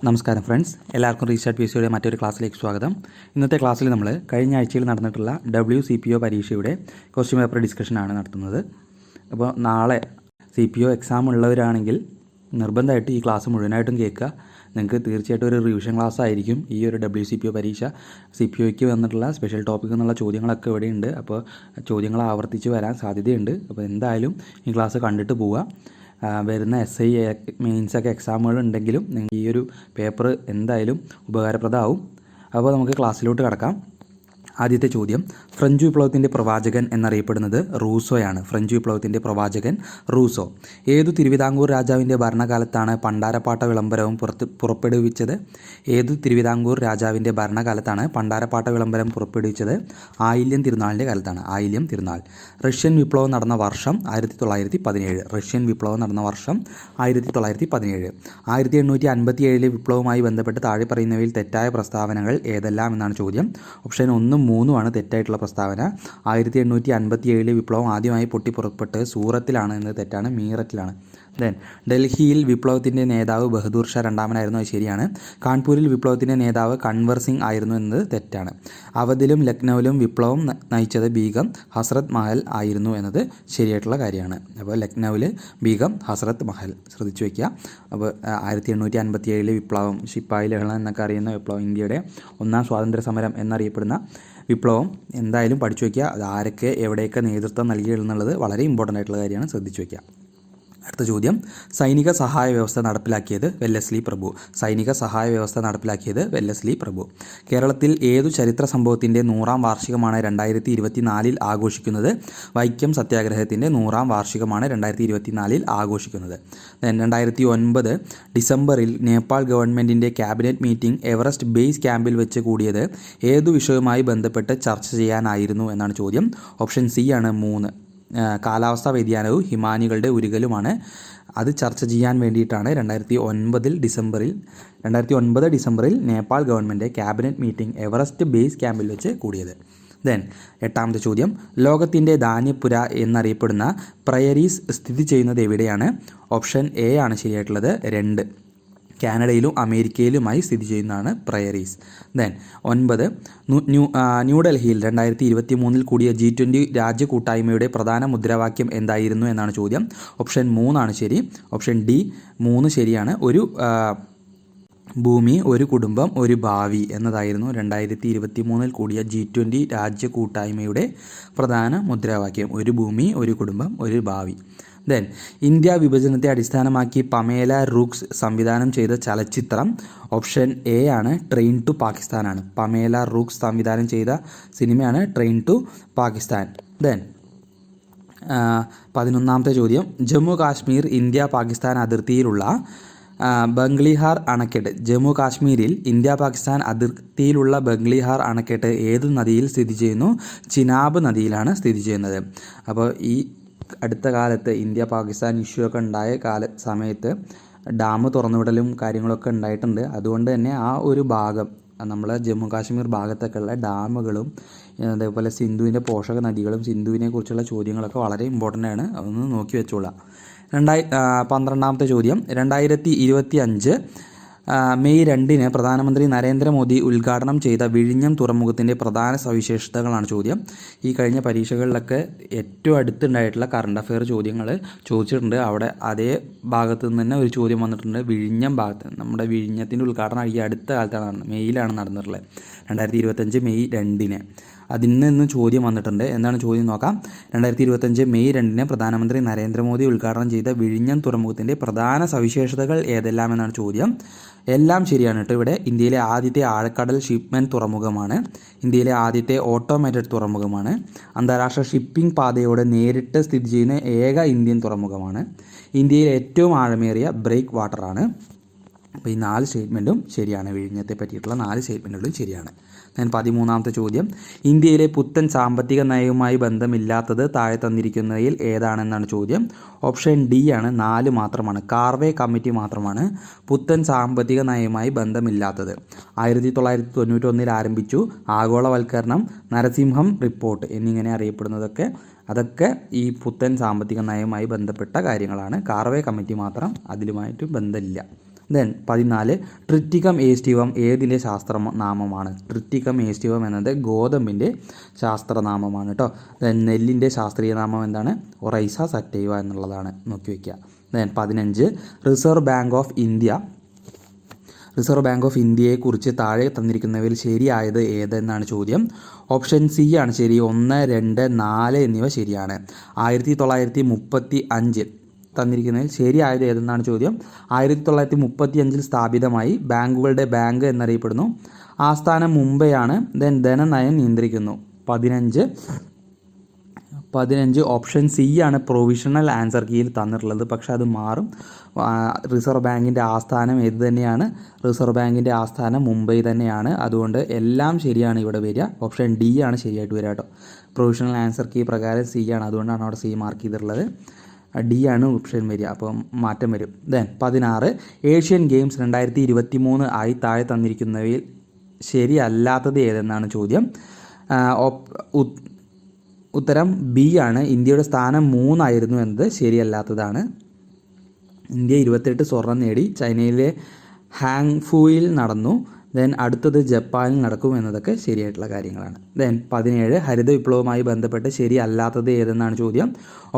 നമസ്കാരം ഫ്രണ്ട്സ്, എല്ലാവർക്കും റീസ്റ്റാർട്ട് PSCയുടെ മറ്റൊരു ക്ലാസ്സിലേക്ക് സ്വാഗതം. ഇന്നത്തെ ക്ലാസ്സിൽ നമ്മൾ കഴിഞ്ഞ ആഴ്ചയിൽ നടന്നിട്ടുള്ള WCPO പരീക്ഷയുടെ ക്വസ്റ്റ്യൻ പേപ്പർ ഡിസ്കഷനാണ് നടത്തുന്നത്. അപ്പോൾ നാളെ CPO എക്സാം ഉള്ളവരാണെങ്കിൽ നിർബന്ധമായിട്ട് ഈ ക്ലാസ് മുഴുവനായിട്ടും കേൾക്കുക. നിങ്ങൾക്ക് തീർച്ചയായിട്ടും ഒരു റിവിഷൻ ക്ലാസ് ആയിരിക്കും ഈ ഒരു WCPO പരീക്ഷ. CPOയ്ക്ക് വന്നിട്ടുള്ള സ്പെഷ്യൽ ടോപ്പിക് എന്നുള്ള ചോദ്യങ്ങളൊക്കെ ഇവിടെയുണ്ട്. അപ്പോൾ ചോദ്യങ്ങൾ ആവർത്തിച്ച് വരാൻ സാധ്യതയുണ്ട്. അപ്പോൾ എന്തായാലും ഈ ക്ലാസ് കണ്ടിട്ട് പോവുക. വരുന്ന SI മെയിൻസൊക്കെ എക്സാമുകൾ ഉണ്ടെങ്കിലും നിങ്ങൾ ഈ ഒരു പേപ്പർ എന്തായാലും ഉപകാരപ്രദമാവും. അപ്പോൾ നമുക്ക് ക്ലാസ്സിലോട്ട് കടക്കാം. ആദ്യത്തെ ചോദ്യം, ഫ്രഞ്ച് വിപ്ലവത്തിൻ്റെ പ്രവാചകൻ എന്നറിയപ്പെടുന്നത് റൂസോയാണ്. ഫ്രഞ്ച് വിപ്ലവത്തിൻ്റെ പ്രവാചകൻ റൂസോ. ഏതു തിരുവിതാംകൂർ രാജാവിൻ്റെ ഭരണകാലത്താണ് പണ്ടാരപ്പാട്ട വിളംബരവും പുറപ്പെടുവിച്ചത്? ഏതു തിരുവിതാംകൂർ രാജാവിൻ്റെ ഭരണകാലത്താണ് പണ്ടാരപ്പാട്ട വിളംബരം പുറപ്പെടുവിച്ചത്? ആയില്യം തിരുനാളിൻ്റെ കാലത്താണ്. ആയില്യം തിരുനാൾ. റഷ്യൻ വിപ്ലവം നടന്ന വർഷം 1917. റഷ്യൻ വിപ്ലവം നടന്ന വർഷം 1917. 1857 വിപ്ലവവുമായി ബന്ധപ്പെട്ട് താഴെ പറയുന്നവയിൽ തെറ്റായ പ്രസ്താവനകൾ ഏതെല്ലാം എന്നാണ് ചോദ്യം. ഓപ്ഷൻ 1, 3 തെറ്റായിട്ടുള്ള പ്രസ്താവന. 1857 വിപ്ലവം ആദ്യമായി പൊട്ടിപ്പുറപ്പെട്ട് സൂറത്തിലാണ് എന്നത് തെറ്റാണ്, മീററ്റിലാണ്. ഡൽഹിയിൽ വിപ്ലവത്തിൻ്റെ നേതാവ് ബഹദൂർ ഷാ രണ്ടാമനായിരുന്നു, അത് ശരിയാണ്. കാൺപൂരിൽ വിപ്ലവത്തിൻ്റെ നേതാവ് കൻവർ സിംഗ് ആയിരുന്നു എന്നത് തെറ്റാണ്. അവധിലും ലക്നൌവിലും വിപ്ലവം നയിച്ചത് ബീഗം ഹസ്രത്ത് മഹൽ ആയിരുന്നു എന്നത് ശരിയായിട്ടുള്ള കാര്യമാണ്. അപ്പോൾ ലക്നൌവിൽ ബീഗം ഹസ്രത്ത് മഹൽ ശ്രദ്ധിച്ചു വയ്ക്കുക. അപ്പോൾ 1857 വിപ്ലവം, ശിപ്പായി ലഹള എന്നൊക്കെ അറിയുന്ന വിപ്ലവം, ഇന്ത്യയുടെ ഒന്നാം സ്വാതന്ത്ര്യ സമരം എന്നറിയപ്പെടുന്ന വിപ്ലവം എന്തായാലും പഠിച്ചു വയ്ക്കുക. അത് ആരൊക്കെ എവിടെയൊക്കെ നേതൃത്വം നൽകി എന്നുള്ളത് വളരെ ഇമ്പോർട്ടൻ്റ് ആയിട്ടുള്ള കാര്യമാണ്, ശ്രദ്ധിച്ചു വയ്ക്കുക. അടുത്ത ചോദ്യം, സൈനിക സഹായ വ്യവസ്ഥ നടപ്പിലാക്കിയത് വെല്ലസ്ലി പ്രഭു. സൈനിക സഹായ വ്യവസ്ഥ നടപ്പിലാക്കിയത് വെല്ലസ്ലി പ്രഭു. കേരളത്തിൽ ഏതു ചരിത്ര സംഭവത്തിൻ്റെ 100ാം വാർഷികമാണ് 2024 ആഘോഷിക്കുന്നത്? വൈക്കം സത്യാഗ്രഹത്തിൻ്റെ 100ാം വാർഷികമാണ് 2024 ആഘോഷിക്കുന്നത്. 2009 ഡിസംബറിൽ നേപ്പാൾ ഗവൺമെൻറ്റിൻ്റെ ക്യാബിനറ്റ് മീറ്റിംഗ് എവറസ്റ്റ് ബേസ് ക്യാമ്പിൽ വെച്ച് കൂടിയത് ഏതു വിഷയവുമായി ബന്ധപ്പെട്ട് ചർച്ച ചെയ്യാനായിരുന്നു എന്നാണ് ചോദ്യം. ഓപ്ഷൻ സി ആണ് 3. കാലാവസ്ഥാ വ്യതിയാനവും ഹിമാനികളുടെ ഉരുകലുമാണ്. അത് ചർച്ച ചെയ്യാൻ വേണ്ടിയിട്ടാണ് 2009 ഡിസംബറിൽ Nepal government cabinet meeting Everest base ക്യാമ്പിൽ വെച്ച് കൂടിയത്. എട്ടാമത്തെ ചോദ്യം, ലോകത്തിൻ്റെ ധാന്യപ്പുര എന്നറിയപ്പെടുന്ന പ്രയറീസ് സ്ഥിതി ചെയ്യുന്നത് എവിടെയാണ്? ഓപ്ഷൻ എ ആണ് ശരിയായിട്ടുള്ളത്, 2. കാനഡയിലും അമേരിക്കയിലുമായി സ്ഥിതി ചെയ്യുന്നതാണ് പ്രയറീസ്. 9, ന്യൂഡൽഹിയിൽ 2023 കൂടിയ G20 രാജ്യ കൂട്ടായ്മയുടെ പ്രധാന മുദ്രാവാക്യം എന്തായിരുന്നു എന്നാണ് ചോദ്യം. ഓപ്ഷൻ 3 ആണ് ശരി. ഓപ്ഷൻ ഡി 3 ശരിയാണ്. ഒരു ഭൂമി, ഒരു കുടുംബം, ഒരു ഭാവി എന്നതായിരുന്നു 2023 കൂടിയ G20 രാജ്യ കൂട്ടായ്മയുടെ പ്രധാന മുദ്രാവാക്യം. ഒരു ഭൂമി, ഒരു കുടുംബം, ഒരു ഭാവി. ഇന്ത്യ വിഭജനത്തെ അടിസ്ഥാനമാക്കി പമേല റൂക്സ് സംവിധാനം ചെയ്ത ചലച്ചിത്രം. ഓപ്ഷൻ എ ആണ്, ട്രെയിൻ ടു പാകിസ്ഥാനാണ്. പമേല റൂക്സ് സംവിധാനം ചെയ്ത സിനിമയാണ് ട്രെയിൻ ടു പാകിസ്ഥാൻ. 11ാമത്തെ ചോദ്യം, ജമ്മു കാശ്മീർ ഇന്ത്യ പാകിസ്ഥാൻ അതിർത്തിയിലുള്ള ബംഗ്ലിഹാർ അണക്കെട്ട്. ജമ്മു കാശ്മീരിൽ ഇന്ത്യ പാകിസ്ഥാൻ അതിർത്തിയിലുള്ള ബംഗ്ലിഹാർ അണക്കെട്ട് ഏത് നദിയിൽ സ്ഥിതി ചെയ്യുന്നു? ചിനാബ് നദിയിലാണ് സ്ഥിതി ചെയ്യുന്നത്. അപ്പോൾ ഈ അടുത്ത കാലത്ത് ഇന്ത്യ പാകിസ്ഥാൻ ഇഷ്യൂ ഒക്കെ ഉണ്ടായ സമയത്ത് ഡാം തുറന്നുവിടലും കാര്യങ്ങളൊക്കെ ഉണ്ടായിട്ടുണ്ട്. അതുകൊണ്ട് തന്നെ ആ ഒരു ഭാഗം, നമ്മളെ ജമ്മു കാശ്മീർ ഭാഗത്തൊക്കെ ഉള്ള ഡാമുകളും അതേപോലെ സിന്ധുവിൻ്റെ പോഷക നദികളും സിന്ധുവിനെ കുറിച്ചുള്ള ചോദ്യങ്ങളൊക്കെ വളരെ ഇമ്പോർട്ടൻ്റ് ആണ്. അതൊന്ന് നോക്കി വെച്ചോളാം. 12ാമത്തെ ചോദ്യം, 2025 മെയ് 2 പ്രധാനമന്ത്രി നരേന്ദ്രമോദി ഉദ്ഘാടനം ചെയ്ത വിഴിഞ്ഞം തുറമുഖത്തിൻ്റെ പ്രധാന സവിശേഷതകളാണ് ചോദ്യം. ഈ കഴിഞ്ഞ പരീക്ഷകളിലൊക്കെ ഏറ്റവും അടുത്തുണ്ടായിട്ടുള്ള കറണ്ട് അഫെയർ ചോദ്യങ്ങൾ ചോദിച്ചിട്ടുണ്ട്. അവിടെ അതേ ഭാഗത്ത് നിന്ന് തന്നെ ഒരു ചോദ്യം വന്നിട്ടുണ്ട്. വിഴിഞ്ഞം ഭാഗത്ത്, നമ്മുടെ വിഴിഞ്ഞത്തിൻ്റെ ഉദ്ഘാടനം ഈ അടുത്ത കാലത്താണ്, മെയ്യിലാണ് നടന്നിട്ടുള്ളത്, 2025 മെയ് 2. അതിൽ നിന്ന് ചോദ്യം വന്നിട്ടുണ്ട്. എന്താണ് ചോദ്യം നോക്കാം. 2025 മെയ് 2 പ്രധാനമന്ത്രി നരേന്ദ്രമോദി ഉദ്ഘാടനം ചെയ്ത വിഴിഞ്ഞം തുറമുഖത്തിൻ്റെ പ്രധാന സവിശേഷതകൾ ഏതെല്ലാം എന്നാണ് ചോദ്യം. എല്ലാം ശരിയാണ് കേട്ടോ. ഇവിടെ ഇന്ത്യയിലെ ആദ്യത്തെ ആഴക്കടൽ ഷിപ്മെൻറ്റ് തുറമുഖമാണ്. ഇന്ത്യയിലെ ആദ്യത്തെ ഓട്ടോമേറ്റഡ് തുറമുഖമാണ്. അന്താരാഷ്ട്ര ഷിപ്പിംഗ് പാതയോടെ നേരിട്ട് സ്ഥിതി ചെയ്യുന്ന ഏക ഇന്ത്യൻ തുറമുഖമാണ്. ഇന്ത്യയിലെ ഏറ്റവും ആഴമേറിയ ബ്രേക്ക് വാട്ടറാണ്. അപ്പോൾ ഈ 4 സ്റ്റേറ്റ്മെൻറ്റും ശരിയാണ്. വിഴിഞ്ഞത്തെ പറ്റിയിട്ടുള്ള 4 സ്റ്റേറ്റ്മെൻറ്റുകളും ശരിയാണ്. 13ാമത്തെ ചോദ്യം, ഇന്ത്യയിലെ പുത്തൻ സാമ്പത്തിക നയവുമായി ബന്ധമില്ലാത്തത് താഴെ തന്നിരിക്കുന്നതിൽ ഏതാണെന്നാണ് ചോദ്യം. ഓപ്ഷൻ ഡി ആണ്, 4 മാത്രമാണ്. കാർവേ കമ്മിറ്റി മാത്രമാണ് പുത്തൻ സാമ്പത്തിക നയവുമായി ബന്ധമില്ലാത്തത്. 1991 ആരംഭിച്ചു. ആഗോളവൽക്കരണം, നരസിംഹം റിപ്പോർട്ട് എന്നിങ്ങനെ അറിയപ്പെടുന്നതൊക്കെ അതൊക്കെ ഈ പുത്തൻ സാമ്പത്തിക നയവുമായി ബന്ധപ്പെട്ട കാര്യങ്ങളാണ്. കാർവേ കമ്മിറ്റി മാത്രം അതിലുമായിട്ട് ബന്ധമില്ല. ദെൻ 14 ട്രിറ്റിക്കം ഏസ്റ്റിവം ഏതിൻ്റെ ശാസ്ത്രനാമമാണ്? ട്രിറ്റിക്കം ഏസ്റ്റിവം എന്നത് ഗോതമ്പിൻ്റെ ശാസ്ത്രനാമമാണ് കേട്ടോ. ദെൻ നെല്ലിൻ്റെ ശാസ്ത്രീയ നാമം എന്താണ്? ഒറൈസ സറ്റൈവ എന്നുള്ളതാണ്, നോക്കി വയ്ക്കുക. ദെൻ 15 റിസർവ് ബാങ്ക് ഓഫ് ഇന്ത്യയെക്കുറിച്ച് താഴെ തന്നിരിക്കുന്നവയിൽ ശരിയായത് ഏതെന്നാണ് ചോദ്യം. ഓപ്ഷൻ സി ആണ് ശരി. 1, 2, 4 എന്നിവ ശരിയാണ്. 1935 തന്നിരിക്കുന്നതിൽ ശരിയായത് ഏതെന്നാണ് ചോദ്യം. 1935 സ്ഥാപിതമായി. ബാങ്കുകളുടെ ബാങ്ക് എന്നറിയപ്പെടുന്നു. ആസ്ഥാനം മുംബൈയാണ്. ദെൻ ധനനയം നിയന്ത്രിക്കുന്നു. 15 ഓപ്ഷൻ സി ആണ് പ്രൊവിഷണൽ ആൻസർ കീയിൽ തന്നിട്ടുള്ളത്. പക്ഷേ അത് മാറും. റിസർവ് ബാങ്കിൻ്റെ ആസ്ഥാനം ഏത് തന്നെയാണ്? റിസർവ് ബാങ്കിൻ്റെ ആസ്ഥാനം മുംബൈ തന്നെയാണ്. അതുകൊണ്ട് എല്ലാം ശരിയാണ് ഇവിടെ വരിക. ഓപ്ഷൻ ഡി ആണ് ശരിയായിട്ട് വരിക കേട്ടോ. പ്രൊവിഷണൽ ആൻസർ കീ പ്രകാരം സി ആണ്, അതുകൊണ്ടാണ് അവിടെ സി മാർക്ക് ചെയ്തിട്ടുള്ളത്. ഡി ആണ് ഓപ്ഷൻ വരിക, അപ്പം മാറ്റം വരും. ദെൻ 16 ഏഷ്യൻ ഗെയിംസ് 2023 ആയി താഴെ തന്നിരിക്കുന്നവയിൽ ശരിയല്ലാത്തത് ഏതെന്നാണ് ചോദ്യം. ഉത്തരം ബി ആണ്. ഇന്ത്യയുടെ സ്ഥാനം 3 ആയിരുന്നു എന്നത് ശരിയല്ലാത്തതാണ്. ഇന്ത്യ 28 സ്വർണം നേടി. ചൈനയിലെ ഹാങ്ഫുയിൽ നടന്നു. ദെൻ അടുത്തത് ജപ്പാനിൽ നടക്കും എന്നതൊക്കെ ശരിയായിട്ടുള്ള കാര്യങ്ങളാണ്. ദെൻ 17 ഹരിത വിപ്ലവവുമായി ബന്ധപ്പെട്ട് ശരിയല്ലാത്തത് ഏതെന്നാണ് ചോദ്യം.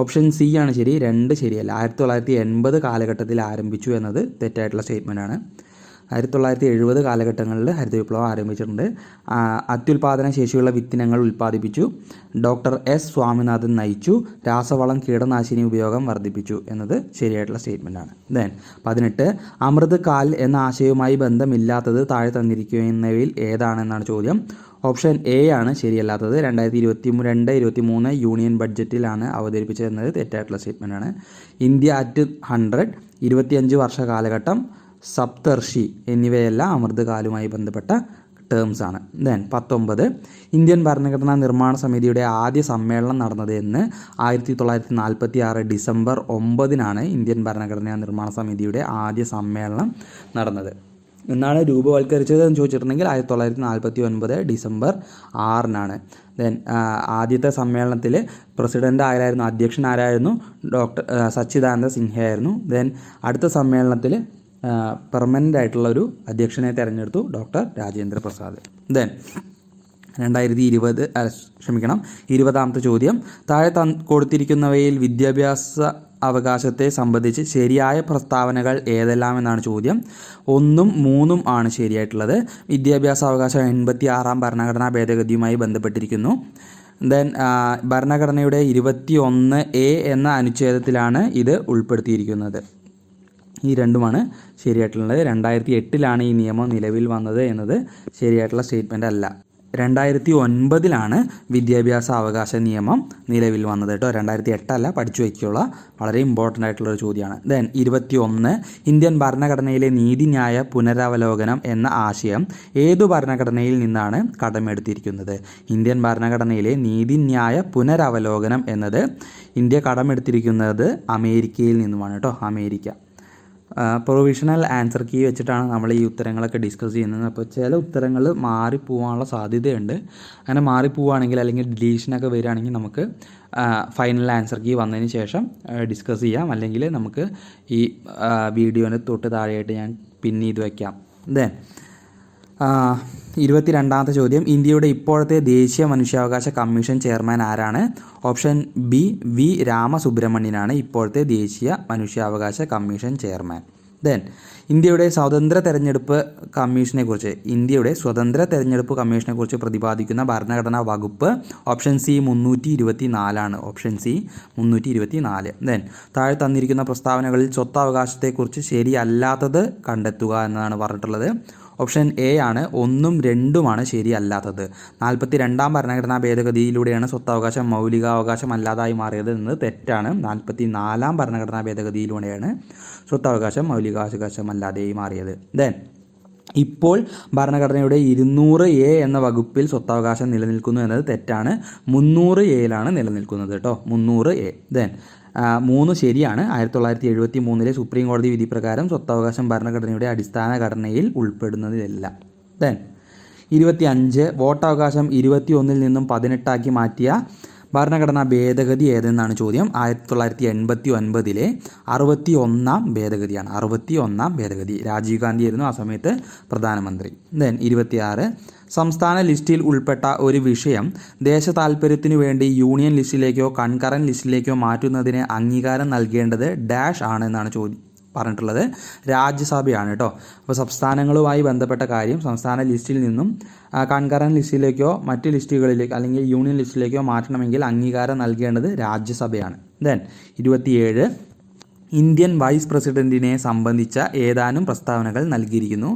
ഓപ്ഷൻ സി ആണ് ശരി. 2 ശരിയല്ല. 1980 കാലഘട്ടത്തിൽ ആരംഭിച്ചു എന്നത് തെറ്റായിട്ടുള്ള സ്റ്റേറ്റ്മെൻ്റ് ആണ്. 1970 കാലഘട്ടങ്ങളിൽ ഹരിത വിപ്ലവം ആരംഭിച്ചിട്ടുണ്ട്. അത്യുൽപാദന ശേഷിയുള്ള വിത്തിനങ്ങൾ ഉൽപ്പാദിപ്പിച്ചു. ഡോക്ടർ എസ് സ്വാമിനാഥൻ നയിച്ചു. രാസവളം കീടനാശിനി ഉപയോഗം വർദ്ധിപ്പിച്ചു എന്നത് ശരിയായിട്ടുള്ള സ്റ്റേറ്റ്മെൻറ്റാണ്. ദെൻ 18 അമൃത് കാൽ എന്ന ആശയവുമായി ബന്ധമില്ലാത്തത് താഴെ തന്നിരിക്കുന്നവയിൽ ഏതാണെന്നാണ് ചോദ്യം. ഓപ്ഷൻ എ ആണ് ശരിയല്ലാത്തത്. 2022-23 യൂണിയൻ ബഡ്ജറ്റിലാണ് അവതരിപ്പിച്ചതെന്നത് തെറ്റായിട്ടുള്ള സ്റ്റേറ്റ്മെൻറ്റാണ്. ഇന്ത്യ അറ്റ് 100, 25 വർഷ കാലഘട്ടം, സപ്തർഷി എന്നിവയെല്ലാം അമൃതകാലുമായി ബന്ധപ്പെട്ട ടേംസ് ആണ്. ദെൻ 19 ഇന്ത്യൻ ഭരണഘടനാ നിർമ്മാണ സമിതിയുടെ ആദ്യ സമ്മേളനം നടന്നത് എന്ന്? 1946 ഡിസംബർ 9 ഇന്ത്യൻ ഭരണഘടനാ നിർമ്മാണ സമിതിയുടെ ആദ്യ സമ്മേളനം നടന്നത്. എന്നാണ് രൂപവൽക്കരിച്ചത് എന്ന് ചോദിച്ചിട്ടുണ്ടെങ്കിൽ 1949 ഡിസംബർ 6 ദെൻ ആദ്യത്തെ സമ്മേളനത്തിൽ പ്രസിഡൻ്റ് ആരായിരുന്നു? അധ്യക്ഷൻ ആരായിരുന്നു? ഡോക്ടർ സച്ചിദാനന്ദ സിൻഹയായിരുന്നു. ദെൻ അടുത്ത സമ്മേളനത്തിൽ പെർമനൻ്റ് ആയിട്ടുള്ള ഒരു അധ്യക്ഷനെ തിരഞ്ഞെടുത്തു, ഡോക്ടർ രാജേന്ദ്ര പ്രസാദ്. ദെൻ 20ാമത്തെ ചോദ്യം. താഴെ കൊടുത്തിരിക്കുന്നവയിൽ വിദ്യാഭ്യാസ അവകാശത്തെ സംബന്ധിച്ച് ശരിയായ പ്രസ്താവനകൾ ഏതെല്ലാം എന്നാണ് ചോദ്യം. 1ഉം 3ഉം ആണ് ശരിയായിട്ടുള്ളത്. വിദ്യാഭ്യാസ അവകാശം 86ാം ഭരണഘടനാ ഭേദഗതിയുമായി ബന്ധപ്പെട്ടിരിക്കുന്നു. ദെൻ ഭരണഘടനയുടെ 21A എന്ന അനുച്ഛേദത്തിലാണ് ഇത് ഉൾപ്പെടുത്തിയിരിക്കുന്നത്. ഈ രണ്ടുമാണ് ശരിയായിട്ടുള്ളത്. 2008 ഈ നിയമം നിലവിൽ വന്നത് എന്നത് ശരിയായിട്ടുള്ള സ്റ്റേറ്റ്മെൻ്റ് അല്ല. 2009 വിദ്യാഭ്യാസ അവകാശ നിയമം നിലവിൽ വന്നത് കേട്ടോ. 2008 അല്ല, പഠിച്ചു വയ്ക്കുള്ള വളരെ ഇമ്പോർട്ടൻ്റ് ആയിട്ടുള്ളൊരു ചോദ്യമാണ്. ദെൻ 21 ഇന്ത്യൻ ഭരണഘടനയിലെ നീതിന്യായ പുനരവലോകനം എന്ന ആശയം ഏതു ഭരണഘടനയിൽ നിന്നാണ് കടമെടുത്തിരിക്കുന്നത്? ഇന്ത്യൻ ഭരണഘടനയിലെ നീതിന്യായ പുനരവലോകനം എന്നത് ഇന്ത്യ കടമെടുത്തിരിക്കുന്നത് അമേരിക്കയിൽ നിന്നുമാണ് കേട്ടോ. അമേരിക്ക. പ്രൊവിഷണൽ ആൻസർ കീ വെച്ചിട്ടാണ് നമ്മൾ ഈ ഉത്തരങ്ങളൊക്കെ ഡിസ്കസ് ചെയ്യുന്നത്. അപ്പോൾ ചില ഉത്തരങ്ങൾ മാറിപ്പോവാനുള്ള സാധ്യതയുണ്ട്. അങ്ങനെ മാറിപ്പോവുകയാണെങ്കിൽ അല്ലെങ്കിൽ ഡിലീഷനൊക്കെ വരികയാണെങ്കിൽ നമുക്ക് ഫൈനൽ ആൻസർ കീ വന്നതിന് ശേഷം ഡിസ്കസ് ചെയ്യാം. അല്ലെങ്കിൽ നമുക്ക് ഈ വീഡിയോന് തൊട്ട് താഴെയായിട്ട് ഞാൻ പിൻ ചെയ്ത് വയ്ക്കാം. ദെൻ 22ാമത്തെ ചോദ്യം. ഇന്ത്യയുടെ ഇപ്പോഴത്തെ ദേശീയ മനുഷ്യാവകാശ കമ്മീഷൻ ചെയർമാൻ ആരാണ്? ഓപ്ഷൻ ബി വി രാമസുബ്രഹ്മണ്യനാണ് ഇപ്പോഴത്തെ ദേശീയ മനുഷ്യാവകാശ കമ്മീഷൻ ചെയർമാൻ. ദെൻ ഇന്ത്യയുടെ സ്വതന്ത്ര തെരഞ്ഞെടുപ്പ് കമ്മീഷനെക്കുറിച്ച് പ്രതിപാദിക്കുന്ന ഭരണഘടനാ വകുപ്പ്? Option C 324 option C 324. Then താഴെ തന്നിരിക്കുന്ന പ്രസ്താവനകളിൽ സ്വത്തവകാശത്തെക്കുറിച്ച് ശരിയല്ലാത്തത് കണ്ടെത്തുക എന്നതാണ് പറഞ്ഞിട്ടുള്ളത്. ഓപ്ഷൻ എ ആണ്. 1ഉം 2ഉമാണ് ശരിയല്ലാത്തത്. 42ാം ഭരണഘടനാ ഭേദഗതിയിലൂടെയാണ് സ്വത്തവകാശം മൗലികാവകാശം അല്ലാതായി മാറിയത് എന്നത് തെറ്റാണ്. 44ാം ഭരണഘടനാ ഭേദഗതിയിലൂടെയാണ് സ്വത്തവകാശം മൗലികാവകാശം അല്ലാതെയായി മാറിയത്. ദെൻ ഇപ്പോൾ ഭരണഘടനയുടെ 200A എന്ന വകുപ്പിൽ സ്വത്തവകാശം നിലനിൽക്കുന്നു എന്നത് തെറ്റാണ്. 300Aയിലാണ് നിലനിൽക്കുന്നത് കേട്ടോ. 300A. ദെൻ 3 ശരിയാണ്. 1973 സുപ്രീം കോടതി വിധി പ്രകാരം സ്വത്തവകാശം ഭരണഘടനയുടെ അടിസ്ഥാന ഘടനയിൽ ഉൾപ്പെടുന്നതിലല്ല. ദെൻ 25 വോട്ടവകാശം 21 നിന്നും 18 മാറ്റിയ ഭരണഘടനാ ഭേദഗതി ഏതെന്നാണ് ചോദ്യം. 1989 61-ാം ഭേദഗതിയാണ്. 61-ാം ഭേദഗതി. രാജീവ് ഗാന്ധി ആയിരുന്നു ആ സമയത്ത് പ്രധാനമന്ത്രി. ദെൻ 26 സംസ്ഥാന ലിസ്റ്റിൽ ഉൾപ്പെട്ട ഒരു വിഷയം ദേശ താൽപ്പര്യത്തിനു വേണ്ടി യൂണിയൻ ലിസ്റ്റിലേക്കോ കൺകറന്റ് ലിസ്റ്റിലേക്കോ മാറ്റുന്നതിന് അംഗീകാരം നൽകേണ്ടത് ഡാഷ് ആണ് എന്നാണ് പറഞ്ഞിട്ടുള്ളത്. രാജ്യസഭയാണ് കേട്ടോ. അപ്പോൾ സംസ്ഥാനങ്ങളുമായി ബന്ധപ്പെട്ട കാര്യം സംസ്ഥാന ലിസ്റ്റിൽ നിന്നും കൺകറന്റ് ലിസ്റ്റിലേക്കോ മറ്റ് ലിസ്റ്റുകളിലേക്കോ അല്ലെങ്കിൽ യൂണിയൻ ലിസ്റ്റിലേക്കോ മാറ്റണമെങ്കിൽ അംഗീകാരം നൽകേണ്ടത് രാജ്യസഭയാണ്. ദെൻ 27 ഇന്ത്യൻ വൈസ് പ്രസിഡന്റിനെ സംബന്ധിച്ച ഏതാനും പ്രസ്താവനകൾ നൽകിയിരിക്കുന്നു.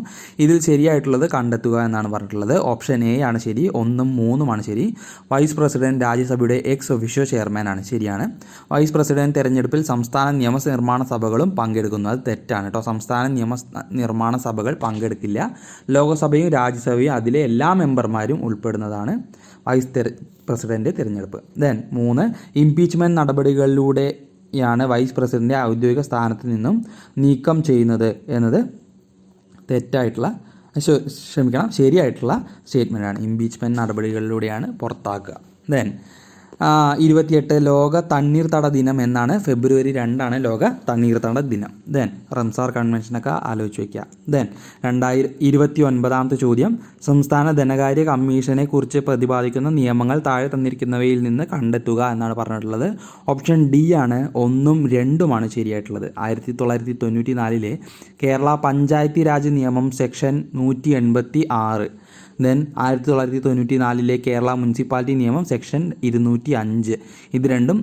ഇതിൽ ശരിയായിട്ടുള്ളത് കണ്ടെത്തുക എന്നാണ് പറഞ്ഞിട്ടുള്ളത്. ഓപ്ഷൻ എ ആണ് ശരി. 1ഉം 3ഉമാണ് ശരി. വൈസ് പ്രസിഡന്റ് രാജ്യസഭയുടെ എക്സ് ഒഫീഷ്യോ ചെയർമാൻ ആണ്. ശരിയാണ്. വൈസ് പ്രസിഡന്റ് തെരഞ്ഞെടുപ്പിൽ സംസ്ഥാന നിയമനിർമ്മാണ സഭകളും പങ്കെടുക്കുന്നു. അത് തെറ്റാണ് കേട്ടോ. സംസ്ഥാന നിയമനിർമ്മാണ സഭകൾ പങ്കെടുക്കില്ല. ലോകസഭയും രാജ്യസഭയും അതിലെ എല്ലാ മെമ്പർമാരും ഉൾപ്പെടുന്നതാണ് വൈസ് പ്രസിഡന്റ് തിരഞ്ഞെടുപ്പ്. ദെൻ 3 ഇംപീച്ച്മെന്റ് നടപടികളിലൂടെ യാണ് വൈസ് പ്രസിഡന്റിനെ ഔദ്യോഗിക സ്ഥാനത്ത് നിന്നും നീക്കം ചെയ്യുന്നത് എന്നത് ശരിയായിട്ടുള്ള സ്റ്റേറ്റ്മെൻറ്റാണ്. ഇംപീച്ച്മെൻറ്റ് നടപടികളിലൂടെയാണ് പുറത്താക്കുക. ദെൻ 28 ലോക തണ്ണീർത്തട ദിനം എന്നാണ്. ഫെബ്രുവരി 2 ലോക തണ്ണീർത്തട ദിനം. ദെൻ റംസാർ കൺവെൻഷനൊക്കെ ആലോചിച്ച് വയ്ക്കുക. ദെൻ 29-ാമത്തെ ചോദ്യം സംസ്ഥാന ധനകാര്യ കമ്മീഷനെ കുറിച്ച് പ്രതിപാദിക്കുന്ന നിയമങ്ങൾ താഴെ തന്നിരിക്കുന്നവയിൽ നിന്ന് കണ്ടെത്തുക എന്നാണ് പറഞ്ഞിട്ടുള്ളത്. ഓപ്ഷൻ ഡി ആണ്. 1ഉം 2ഉമാണ് ശരിയായിട്ടുള്ളത്. 1994 കേരള പഞ്ചായത്തി രാജ് നിയമം സെക്ഷൻ 186. ദെൻ 1994 കേരള മുനിസിപ്പാലിറ്റി നിയമം സെക്ഷൻ 205. ഇത് രണ്ടും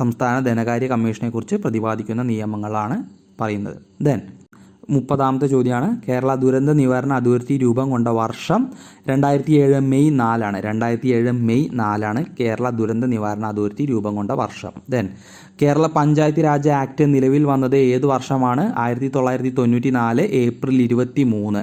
സംസ്ഥാന ധനകാര്യ കമ്മീഷനെ കുറിച്ച് പ്രതിപാദിക്കുന്ന നിയമങ്ങളാണ് പറയുന്നത്. ദെൻ 30-ാമത്തെ ചോദ്യമാണ് കേരള ദുരന്ത നിവാരണ അതോറിറ്റി രൂപം കൊണ്ട വർഷം 2007 മെയ് 4 2007 മെയ് 4 കേരള ദുരന്ത നിവാരണ അതോറിറ്റി രൂപം കൊണ്ട വർഷം. ദെൻ കേരള പഞ്ചായത്ത് രാജ് ആക്ട് നിലവിൽ വന്നത് ഏത് വർഷമാണ്? 1994 ഏപ്രിൽ 23.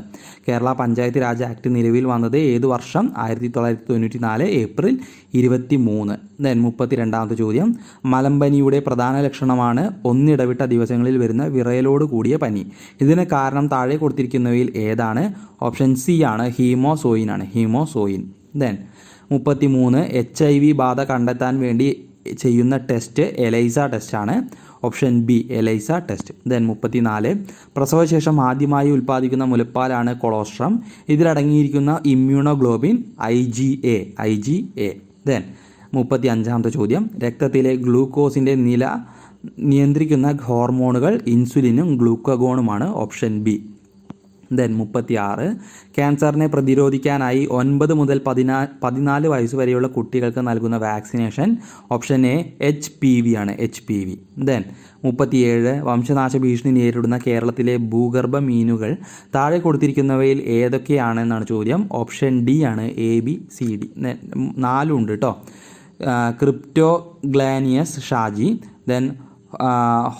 കേരള പഞ്ചായത്ത് രാജ് ആക്ട് നിലവിൽ വന്നത് ഏത് വർഷം? 1994 ഏപ്രിൽ 23. ദെൻ 32-ാമത്തെ ചോദ്യം മലമ്പനിയുടെ പ്രധാന ലക്ഷണമാണ് ഒന്നിടവിട്ട ദിവസങ്ങളിൽ വരുന്ന വിറയലോട് കൂടിയ പനി. ഇതിന് കാരണം താഴെ കൊടുത്തിരിക്കുന്നവയിൽ ഏതാണ്? ഓപ്ഷൻ സി ആണ്. ഹീമോസോയിൻ. ദെൻ 33 HIV ബാധ കണ്ടെത്താൻ വേണ്ടി ചെയ്യുന്ന ടെസ്റ്റ് എലൈസ ടെസ്റ്റാണ്. Option B ELISA test. Then 34 പ്രസവശേഷം ആദ്യമായി ഉൽപ്പാദിക്കുന്ന മുലപ്പാലാണ് കൊളോസ്ട്രം. ഇതിലടങ്ങിയിരിക്കുന്ന ഇമ്മ്യൂണോഗ്ലോബിൻ IgA. ദെൻ 35-ാമത്തെ ചോദ്യം രക്തത്തിലെ ഗ്ലൂക്കോസിൻ്റെ നില നിയന്ത്രിക്കുന്ന ഹോർമോണുകൾ ഇൻസുലിനും ഗ്ലൂക്കഗോണുമാണ്. Option B. ദെൻ 36 ക്യാൻസറിനെ പ്രതിരോധിക്കാനായി 9 മുതൽ 14 വയസ്സ് വരെയുള്ള കുട്ടികൾക്ക് നൽകുന്ന വാക്സിനേഷൻ. ഓപ്ഷൻ എ HPV ആണ്. ദെൻ 37 വംശനാശ ഭീഷണി നേരിടുന്ന കേരളത്തിലെ ഭൂഗർഭ മീനുകൾ താഴെ കൊടുത്തിരിക്കുന്നവയിൽ ഏതൊക്കെയാണെന്നാണ് ചോദ്യം. ഓപ്ഷൻ ഡി ആണ്. ABCD. 4 ഉണ്ട് കേട്ടോ. ക്രിപ്റ്റോഗ്ലാനിയസ് ഷാജി. ദെൻ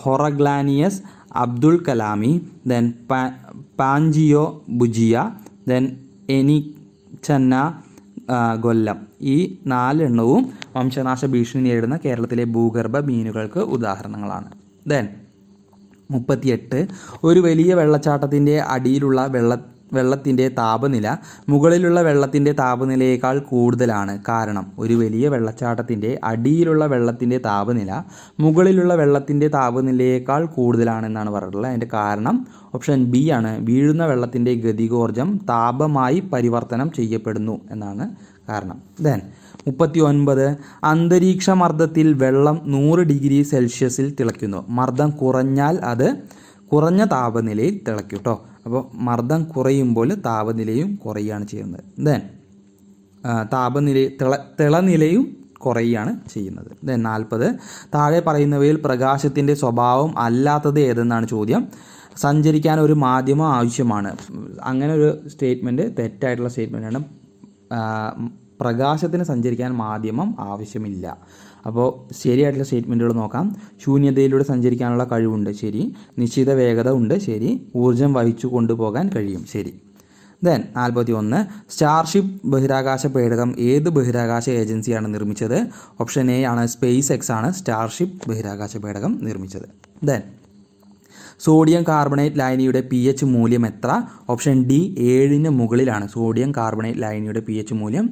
ഹൊറഗ്ലാനിയസ് അബ്ദുൽ കലാമി. ദെൻ പാഞ്ചിയോ ബുജിയ. ദെൻ എനിച്ചന്ന കൊല്ലം. ഈ 4 എണ്ണവും വംശനാശ ഭീഷണി നേരിടുന്ന കേരളത്തിലെ ഭൂഗർഭ മീനുകൾക്ക് ഉദാഹരണങ്ങളാണ്. ദെൻ 38 ഒരു വലിയ വെള്ളച്ചാട്ടത്തിൻ്റെ അടിയിലുള്ള വെള്ളത്തിൻ്റെ താപനില മുകളിലുള്ള വെള്ളത്തിൻ്റെ താപനിലയേക്കാൾ കൂടുതലാണ്. കാരണം ഒരു വലിയ വെള്ളച്ചാട്ടത്തിൻ്റെ അടിയിലുള്ള വെള്ളത്തിൻ്റെ താപനില മുകളിലുള്ള വെള്ളത്തിൻ്റെ താപനിലയേക്കാൾ കൂടുതലാണെന്നാണ് പറഞ്ഞിട്ടുള്ളത്. അതിൻ്റെ കാരണം ഓപ്ഷൻ ബി ആണ്. വീഴുന്ന വെള്ളത്തിൻ്റെ ഗതികോർജം താപമായി പരിവർത്തനം ചെയ്യപ്പെടുന്നു എന്നാണ് കാരണം. ദെൻ 39 അന്തരീക്ഷ മർദ്ദത്തിൽ വെള്ളം 100 ഡിഗ്രി സെൽഷ്യസിൽ തിളയ്ക്കുന്നു. മർദ്ദം കുറഞ്ഞാൽ അത് കുറഞ്ഞ താപനിലയിൽ തിളയ്ക്കും കേട്ടോ. അപ്പോൾ മർദ്ദം കുറയുമ്പോൾ താപനിലയും കുറയുകയാണ് ചെയ്യുന്നത്. ദെൻ തിളനിലയും കുറയുകയാണ് ചെയ്യുന്നത്. ദെൻ 40 താഴെ പറയുന്നവയിൽ പ്രകാശത്തിൻ്റെ സ്വഭാവം അല്ലാത്തത് ഏതെന്നാണ് ചോദ്യം. സഞ്ചരിക്കാൻ ഒരു മാധ്യമം ആവശ്യമാണ്. അങ്ങനെ ഒരു സ്റ്റേറ്റ്മെൻറ്റ് തെറ്റായിട്ടുള്ള സ്റ്റേറ്റ്മെൻറ്റാണ്. പ്രകാശത്തിന് സഞ്ചരിക്കാൻ മാധ്യമം ആവശ്യമില്ല. അപ്പോൾ ശരിയായിട്ടുള്ള സ്റ്റേറ്റ്മെൻറ്റുകൾ നോക്കാം. ശൂന്യതയിലൂടെ സഞ്ചരിക്കാനുള്ള കഴിവുണ്ട്. ശരി. നിശ്ചിത വേഗത ഉണ്ട്. ശരി. ഊർജ്ജം വഹിച്ചു കൊണ്ടുപോകാൻ കഴിയും. ശരി. ദെൻ 41 സ്റ്റാർഷിപ്പ് ബഹിരാകാശ പേടകം ഏത് ബഹിരാകാശ ഏജൻസിയാണ് നിർമ്മിച്ചത്? ഓപ്ഷൻ എ ആണ്. SpaceX ആണ് സ്റ്റാർഷിപ്പ് ബഹിരാകാശ പേടകം നിർമ്മിച്ചത്. ദെൻ സോഡിയം കാർബണേറ്റ് ലായനിയുടെ pH മൂല്യം എത്ര? ഓപ്ഷൻ ഡി 7 മുകളിലാണ്. സോഡിയം കാർബണേറ്റ് ലായനിയുടെ pH മൂല്യം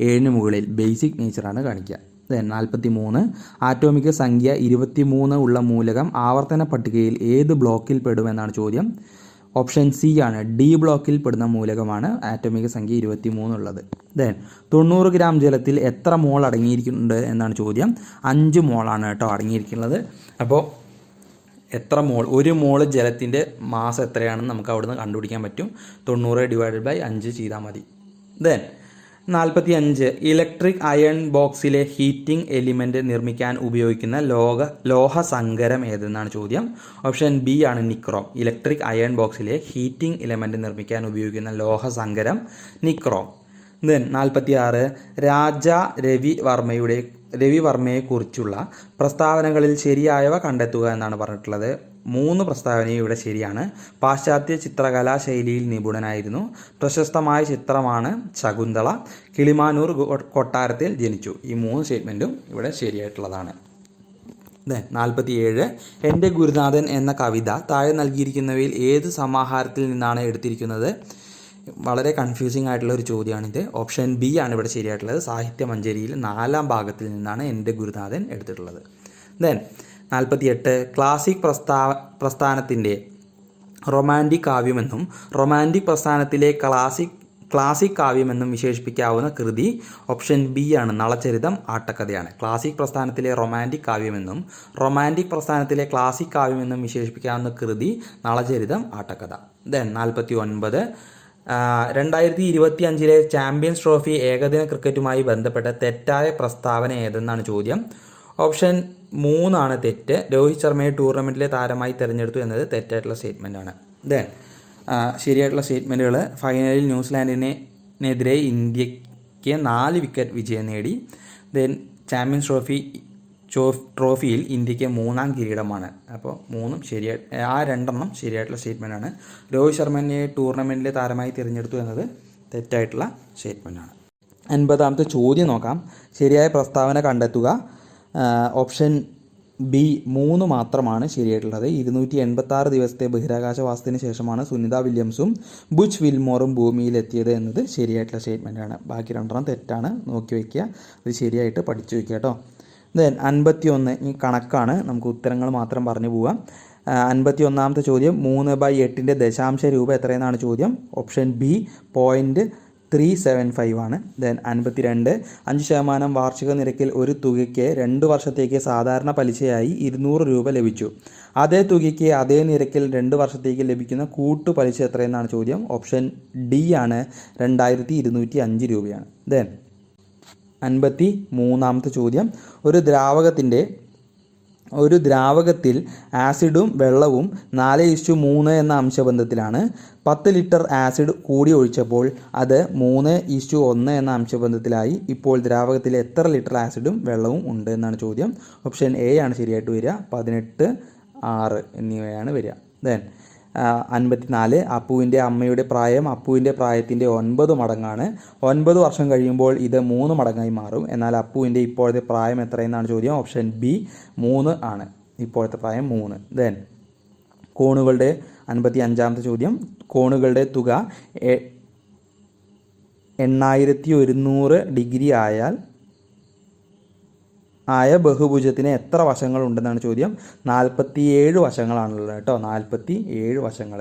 7 മുകളിൽ. ബേസിക് നേച്ചറാണ് കാണിക്കുക. 43 ആറ്റോമിക സംഖ്യ 23 ഉള്ള മൂലകം ആവർത്തന പട്ടികയിൽ ഏത് ബ്ലോക്കിൽ പെടുമെന്നാണ് ചോദ്യം. ഓപ്ഷൻ സി ആണ്, ഡി ബ്ലോക്കിൽ പെടുന്ന മൂലകമാണ് ആറ്റോമിക സംഖ്യ 23 ഉള്ളത്. 90 ഗ്രാം ജലത്തിൽ എത്ര മോൾ അടങ്ങിയിരിക്കുന്നുണ്ട് എന്നാണ് ചോദ്യം. 5 മോളാണ് കേട്ടോ അടങ്ങിയിരിക്കുന്നത്. അപ്പോൾ എത്ര മോൾ, ഒരു മോള് ജലത്തിൻ്റെ മാസ് എത്രയാണെന്ന് നമുക്ക് അവിടുന്ന് കണ്ടുപിടിക്കാൻ പറ്റും. 90/5 ചെയ്താൽ മതി. 45 ഇലക്ട്രിക് അയൺ ബോക്സിലെ ഹീറ്റിംഗ് എലിമെൻറ്റ് നിർമ്മിക്കാൻ ഉപയോഗിക്കുന്ന ലോഹസങ്കരം ഏതെന്നാണ് ചോദ്യം. ഓപ്ഷൻ ബി ആണ് നിക്രോം. ഇലക്ട്രിക് അയൺ ബോക്സിലെ ഹീറ്റിംഗ് എലിമെൻറ്റ് നിർമ്മിക്കാൻ ഉപയോഗിക്കുന്ന ലോഹസങ്കരം നിക്രോം. 46 രാജ രവിവർമ്മയെക്കുറിച്ചുള്ള പ്രസ്താവനകളിൽ ശരിയായവ കണ്ടെത്തുക എന്നാണ് പറഞ്ഞിട്ടുള്ളത്. 3 പ്രസ്താവനയും ഇവിടെ ശരിയാണ്. പാശ്ചാത്യ ചിത്രകലാ ശൈലിയിൽ നിപുണനായിരുന്നു. പ്രശസ്തമായ ചിത്രമാണ് ശകുന്തള. കിളിമാനൂർ കൊട്ടാരത്തിൽ ജനിച്ചു. ഈ 3 സ്റ്റേറ്റ്മെൻറ്റും ഇവിടെ ശരിയായിട്ടുള്ളതാണ്. 47 എൻ്റെ ഗുരുനാഥൻ എന്ന കവിത താഴെ നൽകിയിരിക്കുന്നവയിൽ ഏത് സമാഹാരത്തിൽ നിന്നാണ് എടുത്തിരിക്കുന്നത്? വളരെ കൺഫ്യൂസിങ് ആയിട്ടുള്ള ഒരു ചോദ്യമാണിത്. ഓപ്ഷൻ ബി ആണ് ഇവിടെ ശരിയായിട്ടുള്ളത്. സാഹിത്യമഞ്ജരിയിൽ 4ാം ഭാഗത്തിൽ നിന്നാണ് എൻ്റെ ഗുരുനാഥൻ എടുത്തിട്ടുള്ളത്. 48 ക്ലാസിക് പ്രസ്ഥാനത്തിൻ്റെ റൊമാൻറ്റിക് കാവ്യമെന്നും റൊമാൻറ്റിക് പ്രസ്ഥാനത്തിലെ ക്ലാസിക് കാവ്യമെന്നും വിശേഷിപ്പിക്കാവുന്ന കൃതി? ഓപ്ഷൻ ബി ആണ്, നളചരിതം ആട്ടക്കഥയാണ്. ക്ലാസിക് പ്രസ്ഥാനത്തിലെ റൊമാൻറ്റിക് കാവ്യമെന്നും റൊമാൻറ്റിക് പ്രസ്ഥാനത്തിലെ ക്ലാസിക് കാവ്യമെന്നും വിശേഷിപ്പിക്കാവുന്ന കൃതി നളചരിതം ആട്ടക്കഥ. 49 2025 ചാമ്പ്യൻസ് ട്രോഫി ഏകദിന ക്രിക്കറ്റുമായി ബന്ധപ്പെട്ട തെറ്റായ പ്രസ്താവന ഏതെന്നാണ് ചോദ്യം. ഓപ്ഷൻ 3 ആണ് തെറ്റ്. രോഹിത് ശർമ്മയെ ടൂർണമെൻറ്റിലെ താരമായി തിരഞ്ഞെടുത്തു എന്നത് തെറ്റായിട്ടുള്ള സ്റ്റേറ്റ്മെൻ്റ് ആണ്. ശരിയായിട്ടുള്ള സ്റ്റേറ്റ്മെൻറ്റുകൾ: ഫൈനലിൽ ന്യൂസിലാൻഡിനെതിരെ ഇന്ത്യക്ക് 4 വിക്കറ്റ് വിജയം നേടി. ചാമ്പ്യൻസ് ട്രോഫിയിൽ ഇന്ത്യക്ക് 3ാം കിരീടമാണ്. അപ്പോൾ 3ഉം ശരിയായി, ആ 2 ശരിയായിട്ടുള്ള സ്റ്റേറ്റ്മെൻറ്റാണ്. രോഹിത് ശർമ്മയെ ടൂർണമെൻറ്റിലെ താരമായി തിരഞ്ഞെടുത്തു എന്നത് തെറ്റായിട്ടുള്ള സ്റ്റേറ്റ്മെൻറ്റാണ്. 50ാമത്തെ ചോദ്യം നോക്കാം. ശരിയായ പ്രസ്താവന കണ്ടെത്തുക. ഓപ്ഷൻ ബി 3 മാത്രമാണ് ശരിയായിട്ടുള്ളത്. 286 ദിവസത്തെ ബഹിരാകാശവാസത്തിന് ശേഷമാണ് സുനിത വില്യംസും ബുച്ച് വിൽമോറും ഭൂമിയിലെത്തിയത് എന്നത് ശരിയായിട്ടുള്ള സ്റ്റേറ്റ്മെൻറ്റാണ്. ബാക്കി 2 തെറ്റാണ്. നോക്കി വയ്ക്കുക, അത് ശരിയായിട്ട് പഠിച്ചു വയ്ക്കുക കേട്ടോ. 51 ഈ കണക്കാണ്, നമുക്ക് ഉത്തരങ്ങൾ മാത്രം പറഞ്ഞു പോവാം. 51ാമത്തെ ചോദ്യം 3/8 ദശാംശ രൂപ എത്രയെന്നാണ് ചോദ്യം. ഓപ്ഷൻ ബി 0.375 ആണ്. 52 5% വാർഷിക നിരക്കിൽ ഒരു തുകയ്ക്ക് 2 വർഷത്തേക്ക് സാധാരണ പലിശയായി 200 രൂപ ലഭിച്ചു. അതേ തുകയ്ക്ക് അതേ നിരക്കിൽ 2 വർഷത്തേക്ക് ലഭിക്കുന്ന കൂട്ടു പലിശ എത്രയെന്നാണ് ചോദ്യം. ഓപ്ഷൻ ഡി ആണ്, 2205 രൂപയാണ്. 53ാമത്തെ ചോദ്യം ഒരു ദ്രാവകത്തിൽ ആസിഡും വെള്ളവും 4:3 എന്ന അംശബന്ധത്തിലാണ്. 10 ലിറ്റർ ആസിഡ് കൂടി ഒഴിച്ചപ്പോൾ അത് 3:1 എന്ന അംശബന്ധത്തിലായി. ഇപ്പോൾ ദ്രാവകത്തിൽ എത്ര ലിറ്റർ ആസിഡും വെള്ളവും ഉണ്ട് എന്നാണ് ചോദ്യം. ഓപ്ഷൻ എ ആണ് ശരിയായിട്ട് വരിക. 18, 6 എന്നിവയാണ് വരിക. 54 അപ്പുവിൻ്റെ അമ്മയുടെ പ്രായം അപ്പുവിൻ്റെ പ്രായത്തിൻ്റെ 9 മടങ്ങാണ്. 9 വർഷം കഴിയുമ്പോൾ ഇത് 3 മടങ്ങായി മാറും. എന്നാൽ അപ്പുവിൻ്റെ ഇപ്പോഴത്തെ പ്രായം എത്രയെന്നാണ് ചോദ്യം. ഓപ്ഷൻ ബി 3 ആണ്. ഇപ്പോഴത്തെ പ്രായം 3. കോണുകളുടെ 55ാമത്തെ ചോദ്യം. കോണുകളുടെ തുക 8100 ഡിഗ്രി ആയ ബഹുഭുജത്തിന് എത്ര വശങ്ങൾ ഉണ്ടെന്നാണ് ചോദ്യം. 47 വശങ്ങളാണുള്ളത് കേട്ടോ. 47 വശങ്ങൾ.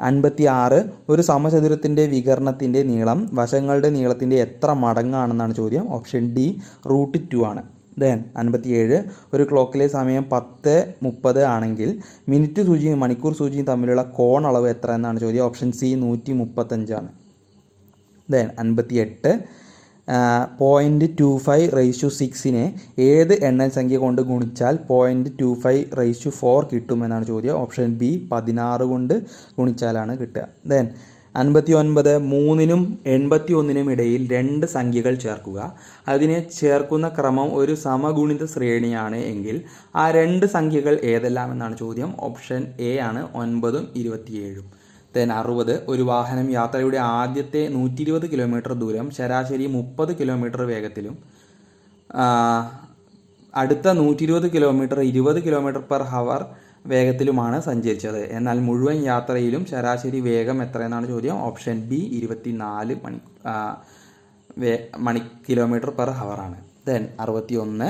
56 ഒരു സമചതുരത്തിൻ്റെ വികരണത്തിൻ്റെ നീളം വശങ്ങളുടെ നീളത്തിൻ്റെ എത്ര മടങ്ങാണെന്നാണ് ചോദ്യം. ഓപ്ഷൻ ഡി √2 ആണ്. 57 ഒരു ക്ലോക്കിലെ സമയം 10:30 ആണെങ്കിൽ മിനിറ്റ് സൂചിയും മണിക്കൂർ സൂചിയും തമ്മിലുള്ള കോൺ അളവ് എത്ര എന്നാണ് ചോദ്യം. ഓപ്ഷൻ സി 135 ആണ്. 58 0.25/6 ഏത് എണ്ണൽ സംഖ്യ കൊണ്ട് ഗുണിച്ചാൽ 0.25/4 കിട്ടുമെന്നാണ് ചോദ്യം. ഓപ്ഷൻ ബി 16 കൊണ്ട് ഗുണിച്ചാലാണ് കിട്ടുക. 59 3നും 81നും ഇടയിൽ 2 സംഖ്യകൾ ചേർക്കുക. അതിനെ ചേർക്കുന്ന ക്രമം ഒരു സമഗുണിത ശ്രേണിയാണ് എങ്കിൽ ആ 2 സംഖ്യകൾ ഏതെല്ലാം എന്നാണ് ചോദ്യം. ഓപ്ഷൻ എ ആണ് 9ഉം 27ഉം. 60 ഒരു വാഹനം യാത്രയുടെ ആദ്യത്തെ 120 കിലോമീറ്റർ ദൂരം ശരാശരി 30 കിലോമീറ്റർ വേഗത്തിലും അടുത്ത 120 കിലോമീറ്റർ 20 km/h വേഗത്തിലുമാണ് സഞ്ചരിച്ചത്. എന്നാൽ മുഴുവൻ യാത്രയിലും ശരാശരി വേഗം എത്രയെന്നാണ് ചോദ്യം. ഓപ്ഷൻ ബി 24 km/h ആണ്. Then 61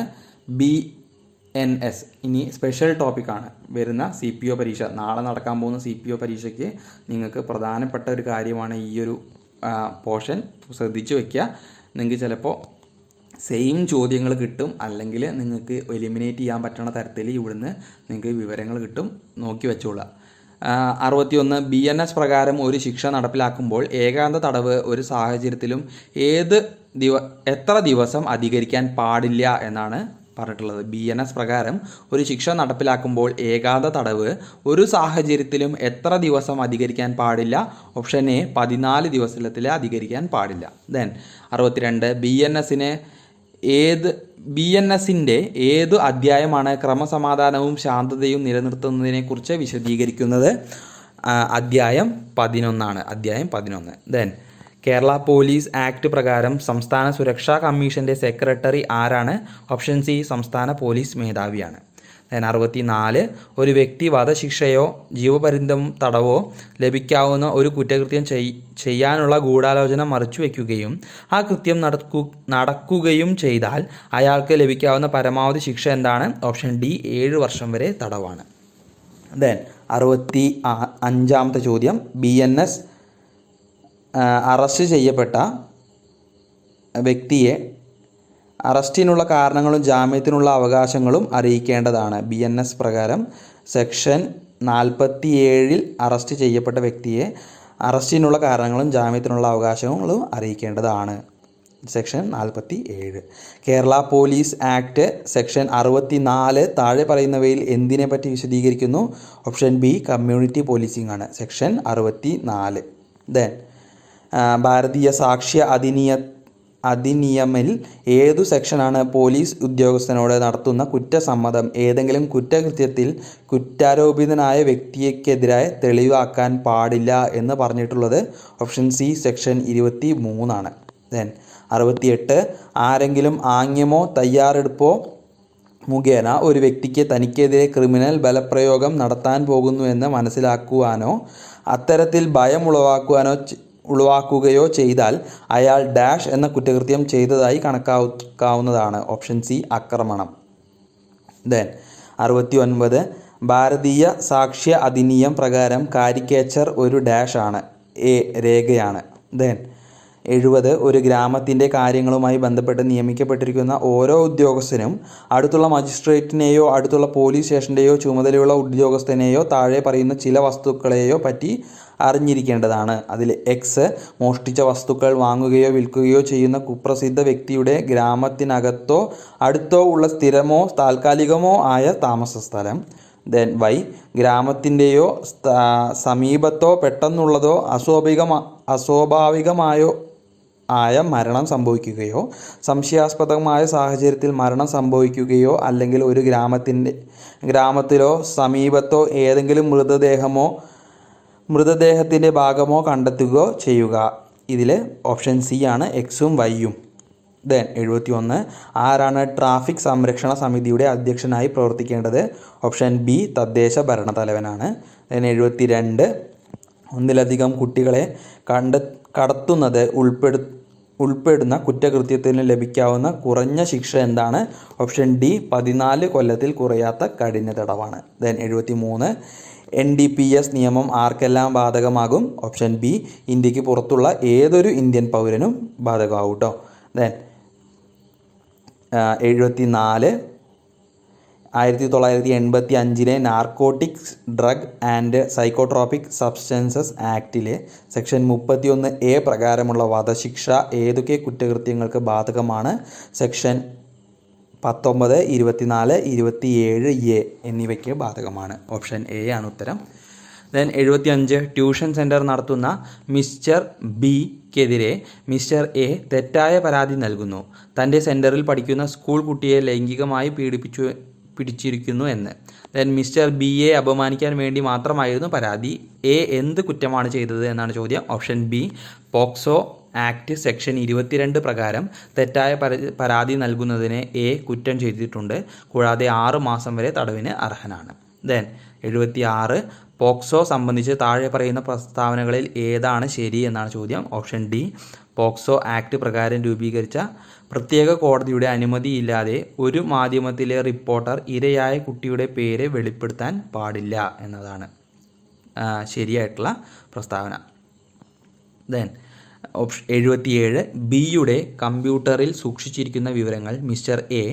BNS. ഇനി സ്പെഷ്യൽ ടോപ്പിക്കാണ് വരുന്ന CPO പരീക്ഷ. നാളെ നടക്കാൻ പോകുന്ന CPO പരീക്ഷയ്ക്ക് നിങ്ങൾക്ക് പ്രധാനപ്പെട്ട ഒരു കാര്യമാണ് ഈ ഒരു പോർഷൻ. ശ്രദ്ധിച്ചു വയ്ക്കുക. നിങ്ങൾക്ക് ചിലപ്പോൾ സെയിം ചോദ്യങ്ങൾ കിട്ടും, അല്ലെങ്കിൽ നിങ്ങൾക്ക് എലിമിനേറ്റ് ചെയ്യാൻ പറ്റുന്ന തരത്തിൽ ഇവിടുന്ന് നിങ്ങൾക്ക് വിവരങ്ങൾ കിട്ടും. നോക്കി വെച്ചോളുക. 61 BNS പ്രകാരം ഒരു ശിക്ഷ നടപ്പിലാക്കുമ്പോൾ ഏകാന്ത തടവ് ഒരു സാഹചര്യത്തിലും എത്ര ദിവസം അധികരിക്കാൻ പാടില്ല എന്നാണ് പറഞ്ഞിട്ടുള്ളത്. BNS പ്രകാരം ഒരു ശിക്ഷ നടപ്പിലാക്കുമ്പോൾ ഏകാന്ത തടവ് ഒരു സാഹചര്യത്തിലും എത്ര ദിവസം അധികരിക്കാൻ പാടില്ല? ഓപ്ഷൻ എ 14 ദിവസത്തിൽ അധികരിക്കാൻ പാടില്ല. ദെൻ 62 BNSൻ്റെ ഏതു അധ്യായമാണ് ക്രമസമാധാനവും ശാന്തതയും നിലനിർത്തുന്നതിനെക്കുറിച്ച് വിശദീകരിക്കുന്നത്? അധ്യായം 11 അധ്യായം 11. ദെൻ കേരള പോലീസ് ആക്ട് പ്രകാരം സംസ്ഥാന സുരക്ഷാ കമ്മീഷൻ്റെ സെക്രട്ടറി ആരാണ്? ഓപ്ഷൻ സി സംസ്ഥാന പോലീസ് മേധാവിയാണ്. ദെൻ 64 ഒരു വ്യക്തി വധശിക്ഷയോ ജീവപര്യന്തം തടവോ ലഭിക്കാവുന്ന ഒരു കുറ്റകൃത്യം ചെയ്യാനുള്ള ഗൂഢാലോചന മറച്ചുവെക്കുകയും ആ കൃത്യം നടക്കുകയും ചെയ്താൽ അയാൾക്ക് ലഭിക്കാവുന്ന പരമാവധി ശിക്ഷ എന്താണ്? ഓപ്ഷൻ ഡി 7 വർഷം വരെ തടവാണ്. ദെൻ 65 ചോദ്യം. BNS അറസ്റ്റ് ചെയ്യപ്പെട്ട വ്യക്തിയെ അറസ്റ്റിനുള്ള കാരണങ്ങളും ജാമ്യത്തിനുള്ള അവകാശങ്ങളും അറിയിക്കേണ്ടതാണ്. BNS പ്രകാരം സെക്ഷൻ 47 അറസ്റ്റ് ചെയ്യപ്പെട്ട വ്യക്തിയെ അറസ്റ്റിനുള്ള കാരണങ്ങളും ജാമ്യത്തിനുള്ള അവകാശങ്ങളും അറിയിക്കേണ്ടതാണ്. Section 47. Kerala police act section 64 താഴെ പറയുന്നവയിൽ എന്തിനെ പറ്റി വിശദീകരിക്കുന്നു? ഓപ്ഷൻ ബി കമ്മ്യൂണിറ്റി പോലീസിംഗ് ആണ്. സെക്ഷൻ 64. ദെൻ ഭാരതീയ സാക്ഷ്യ അധിനിയമിൽ ഏതു സെക്ഷനാണ് പോലീസ് ഉദ്യോഗസ്ഥനോട് നടത്തുന്ന കുറ്റസമ്മതം ഏതെങ്കിലും കുറ്റകൃത്യത്തിൽ കുറ്റാരോപിതനായ വ്യക്തിക്കെതിരെ തെളിവാക്കാൻ പാടില്ല എന്ന് പറഞ്ഞിട്ടുള്ളത്? ഓപ്ഷൻ സി സെക്ഷൻ 23 ദെൻ 68 ആരെങ്കിലും ആംഗ്യമോ തയ്യാറെടുപ്പോ മുഖേന ഒരു വ്യക്തിക്ക് തനിക്കെതിരെ ക്രിമിനൽ ബലപ്രയോഗം നടത്താൻ പോകുന്നുവെന്ന് മനസ്സിലാക്കുവാനോ അത്തരത്തിൽ ഭയം ഉളവാക്കുകയോ ചെയ്താൽ അയാൾ ഡാഷ് എന്ന കുറ്റകൃത്യം ചെയ്തതായി കണക്കാക്കാവുന്നതാണ്. ഓപ്ഷൻ സി ആക്രമണം. ദെൻ 69 ഭാരതീയ സാക്ഷ്യ അധിനിയം പ്രകാരം കാരിക്കേച്ചർ ഒരു ഡാഷ് ആണ്. എ രേഖയാണ്. ദെൻ 70 ഒരു ഗ്രാമത്തിൻ്റെ കാര്യങ്ങളുമായി ബന്ധപ്പെട്ട് നിയമിക്കപ്പെട്ടിരിക്കുന്ന ഓരോ ഉദ്യോഗസ്ഥനും അടുത്തുള്ള മജിസ്ട്രേറ്റിനെയോ അടുത്തുള്ള പോലീസ് സ്റ്റേഷൻ്റെയോ ചുമതലയുള്ള ഉദ്യോഗസ്ഥനെയോ താഴെ പറയുന്ന ചില വസ്തുക്കളെയോ പറ്റി അറിഞ്ഞിരിക്കേണ്ടതാണ്. അതിൽ എക്സ് മോഷ്ടിച്ച വസ്തുക്കൾ വാങ്ങുകയോ വിൽക്കുകയോ ചെയ്യുന്ന കുപ്രസിദ്ധ വ്യക്തിയുടെ ഗ്രാമത്തിനകത്തോ അടുത്തോ ഉള്ള സ്ഥിരമോ താൽക്കാലികമോ ആയ താമസ സ്ഥലം. ദെൻ വൈ ഗ്രാമത്തിൻ്റെയോ സമീപത്തോ പെട്ടെന്നുള്ളതോ അസ്വാഭാവികമായോ ആയ മരണം സംഭവിക്കുകയോ സംശയാസ്പദമായ സാഹചര്യത്തിൽ മരണം സംഭവിക്കുകയോ അല്ലെങ്കിൽ ഒരു ഗ്രാമത്തിലോ സമീപത്തോ ഏതെങ്കിലും മൃതദേഹത്തിൻ്റെ ഭാഗമോ കണ്ടെത്തുകയോ ചെയ്യുക. ഇതിൽ ഓപ്ഷൻ സി ആണ് എക്സും വൈയും. ദെൻ 71 ആരാണ് ട്രാഫിക് സംരക്ഷണ സമിതിയുടെ അധ്യക്ഷനായി പ്രവർത്തിക്കേണ്ടത്? ഓപ്ഷൻ ബി തദ്ദേശ ഭരണത്തലവനാണ്. ദെൻ 72 ഒന്നിലധികം കുട്ടികളെ കടത്തുന്നത് ഉൾപ്പെടുന്ന കുറ്റകൃത്യത്തിന് ലഭിക്കാവുന്ന കുറഞ്ഞ ശിക്ഷ എന്താണ്? ഓപ്ഷൻ ഡി 14 കൊല്ലത്തിൽ കുറയാത്ത കഠിന തടവാണ്. ദെൻ 73 NDPS നിയമം ആർക്കെല്ലാം ബാധകമാകും? ഓപ്ഷൻ ബി ഇന്ത്യക്ക് പുറത്തുള്ള ഏതൊരു ഇന്ത്യൻ പൗരനും ബാധകമാവും കേട്ടോ. Then 74 1985 narcotics drug and psychotropic substances ആക്ടിലെ സെക്ഷൻ 31A പ്രകാരമുള്ള വധശിക്ഷ ഏതൊക്കെ കുറ്റകൃത്യങ്ങൾക്ക് ബാധകമാണ്? സെക്ഷൻ 19, 24, 27A എന്നിവയ്ക്ക് ബാധകമാണ്. ഓപ്ഷൻ എ ആണ് ഉത്തരം. ദെൻ 75 ട്യൂഷൻ സെൻറ്റർ നടത്തുന്ന മിസ്റ്റർ ബിക്കെതിരെ മിസ്റ്റർ എ തെറ്റായ പരാതി നൽകുന്നു. തൻ്റെ സെൻറ്ററിൽ പഠിക്കുന്ന സ്കൂൾ കുട്ടിയെ ലൈംഗികമായി പിടിച്ചിരിക്കുന്നു എന്ന്. ദെൻ മിസ്റ്റർ ബിയെ അപമാനിക്കാൻ വേണ്ടി മാത്രമായിരുന്നു പരാതി. എ എന്ത് കുറ്റമാണ് ചെയ്തത് എന്നാണ് ചോദ്യം. Option B POCSO act section 22 പ്രകാരം തെറ്റായ പരാതി നൽകുന്നതിന് എ കുറ്റം ചെയ്തിട്ടുണ്ട്. കൂടാതെ 6 മാസം വരെ തടവിന് അർഹനാണ്. ദെൻ 76 പോക്സോ സംബന്ധിച്ച് താഴെ പറയുന്ന പ്രസ്താവനകളിൽ ഏതാണ് ശരി എന്നാണ് ചോദ്യം. ഓപ്ഷൻ ഡി, പോക്സോ ആക്ട് പ്രകാരം രൂപീകരിച്ച പ്രത്യേക കോടതിയുടെ അനുമതിയില്ലാതെ ഒരു മാധ്യമത്തിലെ റിപ്പോർട്ടർ ഇരയായ കുട്ടിയുടെ പേര് വെളിപ്പെടുത്താൻ പാടില്ല എന്നതാണ് ശരിയായിട്ടുള്ള പ്രസ്താവന. ദെൻ ഓപ്ഷൻ 77, ബിയുടെ കമ്പ്യൂട്ടറിൽ സൂക്ഷിച്ചിരിക്കുന്ന വിവരങ്ങൾ മിസ്റ്റർ എ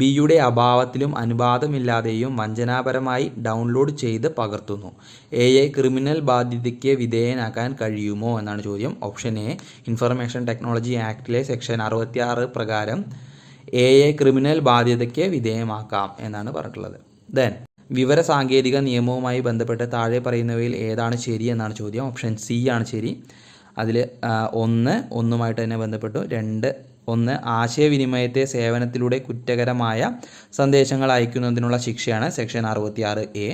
ബിയുടെ അഭാവത്തിലും അനുവാദമില്ലാതെയും വഞ്ചനാപരമായി ഡൗൺലോഡ് ചെയ്ത് പകർത്തുന്നു. എയെ ക്രിമിനൽ ബാധ്യതയ്ക്ക് വിധേയനാക്കാൻ കഴിയുമോ എന്നാണ് ചോദ്യം. ഓപ്ഷൻ എ, ഇൻഫർമേഷൻ ടെക്നോളജി ആക്ടിലെ സെക്ഷൻ 66 പ്രകാരം എയെ ക്രിമിനൽ ബാധ്യതയ്ക്ക് വിധേയമാക്കാം എന്നാണ് പറഞ്ഞിട്ടുള്ളത്. ദെൻ വിവരസാങ്കേതിക നിയമവുമായി ബന്ധപ്പെട്ട് താഴെ പറയുന്നവയിൽ ഏതാണ് ശരി എന്നാണ് ചോദ്യം. ഓപ്ഷൻ സി ആണ് ശരി. അതിൽ ഒന്നുമായിട്ട് തന്നെ ബന്ധപ്പെട്ടു. 1 ആശയവിനിമയത്തെ സേവനത്തിലൂടെ കുറ്റകരമായ സന്ദേശങ്ങൾ അയക്കുന്നതിനുള്ള ശിക്ഷയാണ് സെക്ഷൻ 66A.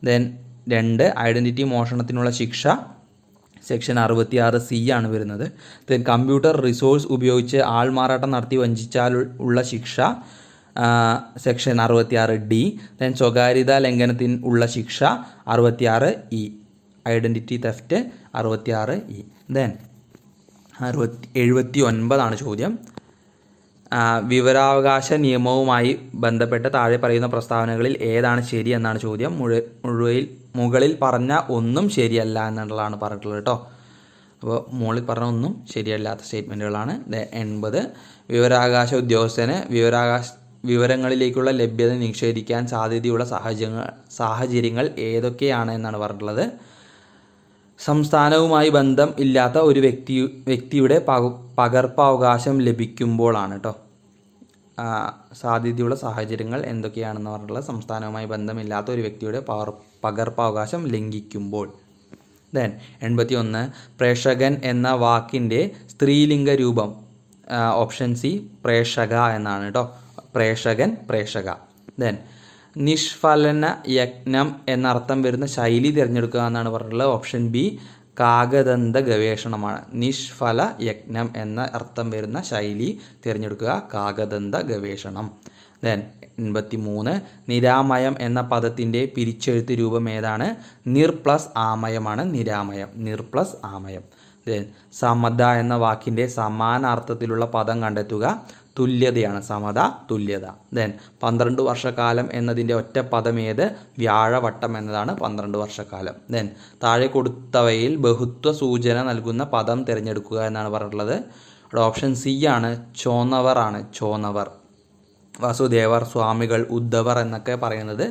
ദെൻ 2 ഐഡൻറ്റിറ്റി മോഷണത്തിനുള്ള ശിക്ഷ സെക്ഷൻ 66C ആണ് വരുന്നത്. ദെൻ കമ്പ്യൂട്ടർ റിസോഴ്സ് ഉപയോഗിച്ച് ആൾമാറാട്ടം നടത്തി വഞ്ചിച്ചാൽ ഉള്ള ശിക്ഷ സെക്ഷൻ 66D. ദെൻ സ്വകാര്യതാ ലംഘനത്തിന് ഉള്ള ശിക്ഷ 66E. Identity theft 66E. Then 79 ചോദ്യം. വിവരാവകാശ നിയമവുമായി ബന്ധപ്പെട്ട് താഴെ പറയുന്ന പ്രസ്താവനകളിൽ ഏതാണ് ശരി എന്നാണ് ചോദ്യം. മുകളിൽ പറഞ്ഞ ഒന്നും ശരിയല്ല എന്നുള്ളതാണ് പറഞ്ഞിട്ടുള്ളത് കേട്ടോ. അപ്പോൾ മുകളിൽ പറഞ്ഞ ഒന്നും ശരിയല്ലാത്ത സ്റ്റേറ്റ്മെൻറ്റുകളാണ്. 80 വിവരാവകാശ ഉദ്യോഗസ്ഥന് വിവരങ്ങളിലേക്കുള്ള ലഭ്യത നിഷേധിക്കാൻ സാധ്യതയുള്ള സാഹചര്യങ്ങൾ ഏതൊക്കെയാണ് എന്നാണ് പറഞ്ഞിട്ടുള്ളത്. സംസ്ഥാനവുമായി ബന്ധം ഇല്ലാത്ത ഒരു വ്യക്തിയുടെ പകർപ്പവകാശം ലഭിക്കുമ്പോഴാണ് കേട്ടോ. സാധ്യതയുള്ള സാഹചര്യങ്ങൾ എന്തൊക്കെയാണെന്ന് പറഞ്ഞിട്ടുള്ളത്. സംസ്ഥാനവുമായി ബന്ധമില്ലാത്ത ഒരു വ്യക്തിയുടെ പകർപ്പവകാശം ലംഘിക്കുമ്പോൾ. ദെൻ 81 പ്രേക്ഷകൻ എന്ന വാക്കിൻ്റെ സ്ത്രീലിംഗ രൂപം. ഓപ്ഷൻ സി, പ്രേക്ഷക എന്നാണ് കേട്ടോ. പ്രേക്ഷകൻ, പ്രേക്ഷക. ദെൻ നിഷ്ഫലന യജ്ഞം എന്നർത്ഥം വരുന്ന ശൈലി തിരഞ്ഞെടുക്കുക എന്നാണ് പറഞ്ഞിട്ടുള്ളത്. Option B, കാകദന്ത ഗവേഷണമാണ്. നിഷ്ഫല യജ്ഞം എന്ന അർത്ഥം വരുന്ന ശൈലി തിരഞ്ഞെടുക്കുക, കാകദന്ത ഗവേഷണം. ദെൻ 83 നിരാമയം എന്ന പദത്തിൻ്റെ പിരിച്ചെഴുത്ത് രൂപം ഏതാണ്? നിർ പ്ലസ് ആമയമാണ് നിരാമയം. നിർ പ്ലസ് ആമയം. ദെൻ സമത എന്ന വാക്കിൻ്റെ സമാനാർത്ഥത്തിലുള്ള പദം കണ്ടെത്തുക. തുല്യതയാണ്. സമത, തുല്യത. ദെൻ 12 വർഷക്കാലം എന്നതിൻ്റെ ഒറ്റ പദം ഏത്? വ്യാഴവട്ടം എന്നതാണ് 12 വർഷക്കാലം. ദെൻ താഴെ കൊടുത്തവയിൽ ബഹുത്വ സൂചന നൽകുന്ന പദം തിരഞ്ഞെടുക്കുക എന്നാണ് പറഞ്ഞിട്ടുള്ളത്. ഇവിടെ ഓപ്ഷൻ സി ആണ്, ചോന്നവർ ആണ്. ചോന്നവർ. വസുദേവർ, സ്വാമികൾ, ഉദ്ധവർ എന്നൊക്കെ പറയുന്നത്